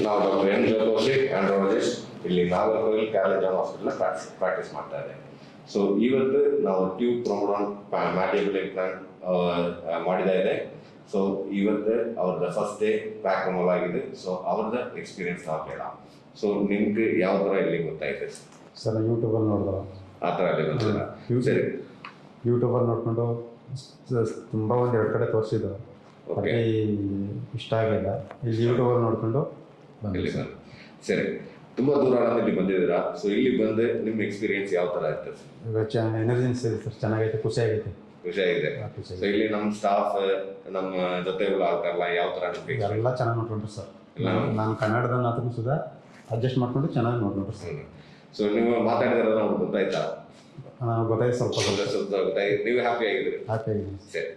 ನಾವು doctor N ಜೋಕೋಶಿಕ್ ಆಂಡ್ರಾಲಜಿಸ್ಟ್ ಇಲ್ಲಿ Nagercoil ಕ್ಯಾಲೇಜ್ hospital practice ಮಾಡ್ತಾ ಇದೆ. ಸೊ ಇವತ್ತು ನಾವು ಟ್ಯೂಬ್ ಪ್ರೊಮೋಡಾನ್ ಮ್ಯಾಟಿಯಬಲ್ ಇಂಪ್ಲಾಂಟ್ ಮಾಡಿದ ಇದೆ. ಸೊ ಇವತ್ತು ಅವ್ರದ್ದು ಫಸ್ಟ್ ಡೇ ಪ್ಯಾಕ್ ರಿಮೂವ್ ಆಗಿದೆ. ಸೊ ಅವ್ರದ್ದು ಎಕ್ಸ್ಪೀರಿಯನ್ಸ್ ನಾವು ಕೇಳ. ಸೊ ನಿಮ್ಗೆ ಯಾವ ಥರ ಇಲ್ಲಿ ಗೊತ್ತಾಯ್ತು ಸರ್? ಯೂಟ್ಯೂಬಲ್ಲಿ ನೋಡಿದ ಆ ಥರ ಅಲ್ಲಿ ಗೊತ್ತಿಲ್ಲ. ಸರಿ, ಯೂಟ್ಯೂಬಲ್ಲಿ ನೋಡ್ಕೊಂಡು ತುಂಬ ಒಂದೆರಡು ಕಡೆ ತೋರಿಸಿದ್ದು, ಓಕೆ, ಇಷ್ಟ ಆಗಿಲ್ಲ. ಇಲ್ಲಿ ಯೂಟ್ಯೂಬಲ್ಲಿ ನೋಡ್ಕೊಂಡು ಇಲ್ಲಿ ಬಂದು ಸರಿ, ತುಂಬ ದೂರ ಇಲ್ಲಿ ಬಂದಿದ್ದೀರಾ. ಸೊ ಇಲ್ಲಿ ಬಂದು ನಿಮ್ಮ ಎಕ್ಸ್ಪೀರಿಯನ್ಸ್ ಯಾವ ಥರ ಇರ್ತದೆ? ಇವಾಗ ಎನರ್ಜೆನ್ಸಿ ಇದೆ ಸರ್, ಚೆನ್ನಾಗೈತೆ, ಖುಷಿ ಆಗೈತೆ. ಖುಷಿಯಾಗಿದೆ. ಸೊ ಇಲ್ಲಿ ನಮ್ಮ ಸ್ಟಾಫ್, ನಮ್ಮ ಜೊತೆಗಳು ಆಗ್ತಾರಲ್ಲ, ಯಾವ ಥರ ನಿಮಗೆ ಎಲ್ಲ ಚೆನ್ನಾಗಿ ನೋಡ್ಕೊಂಡ್ರು ಸರ್. ನಾನು ಕನ್ನಡದ ಮಾತನ್ನು ಸುಧಾ ಅಡ್ಜಸ್ಟ್ ಮಾಡ್ಕೊಂಡು ಚೆನ್ನಾಗಿ ನೋಡ್ಕೊಂಡ್ರು ಸರ್. ಸೊ ನೀವು ಮಾತಾಡಿದಾರ ನಮ್ಗೆ ಗೊತ್ತಾಯ್ತಾ? ಗೊತ್ತಾಯ್ತು, ಸ್ವಲ್ಪ ಸ್ವಲ್ಪ ಗೊತ್ತಾಯ್ತು. ನೀವು ಹ್ಯಾಪಿ ಆಗಿದ್ರಿ? ಹ್ಯಾಪಿ ಆಗಿದೆ ಸರಿ,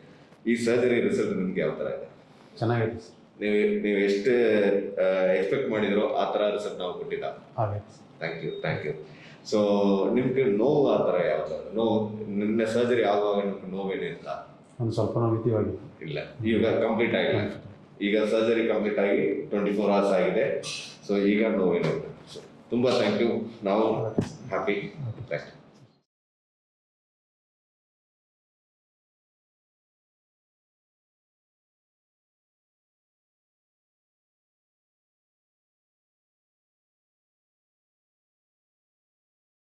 ಈ ಸರ್ಜರಿ ರಿಸಲ್ಟ್ ನಿಮ್ಗೆ ಯಾವ ಥರ ಇದೆ? ಚೆನ್ನಾಗೈತೆ ಸರ್. ನೀವು ಎಷ್ಟು ಎಕ್ಸ್ಪೆಕ್ಟ್ ಮಾಡಿದ್ರೋ ಆ ಥರ ರಿಸಲ್ಟ್ ನಾವು ಕೊಟ್ಟಿದ್ದ? ಆಗೈತೆ. Thank you. ಸೊ ನಿಮ್ಗೆ ನೋವು ಆ ಥರ ಯಾವ ಥರ ನೋವು? ನಿನ್ನೆ ಸರ್ಜರಿ ಆಗುವಾಗ ನಿಮ್ಗೆ ನೋವೇನೇ ಇಲ್ಲ? ಒಂದು ಸ್ವಲ್ಪ ನಾವು ಮಿತಿವಾಗಿ ಇಲ್ಲ, ಈಗ ಕಂಪ್ಲೀಟ್ ಆಗಿಲ್ಲ. ಈಗ ಸರ್ಜರಿ ಕಂಪ್ಲೀಟ್ ಆಗಿ 24 hours ಆಗಿದೆ. ಸೊ ಈಗ ನೋವೇನು ಇಲ್ಲ. ಸೊ ತುಂಬ ಥ್ಯಾಂಕ್ ಯು. ನಾವು ಹ್ಯಾಪಿ. Thank you.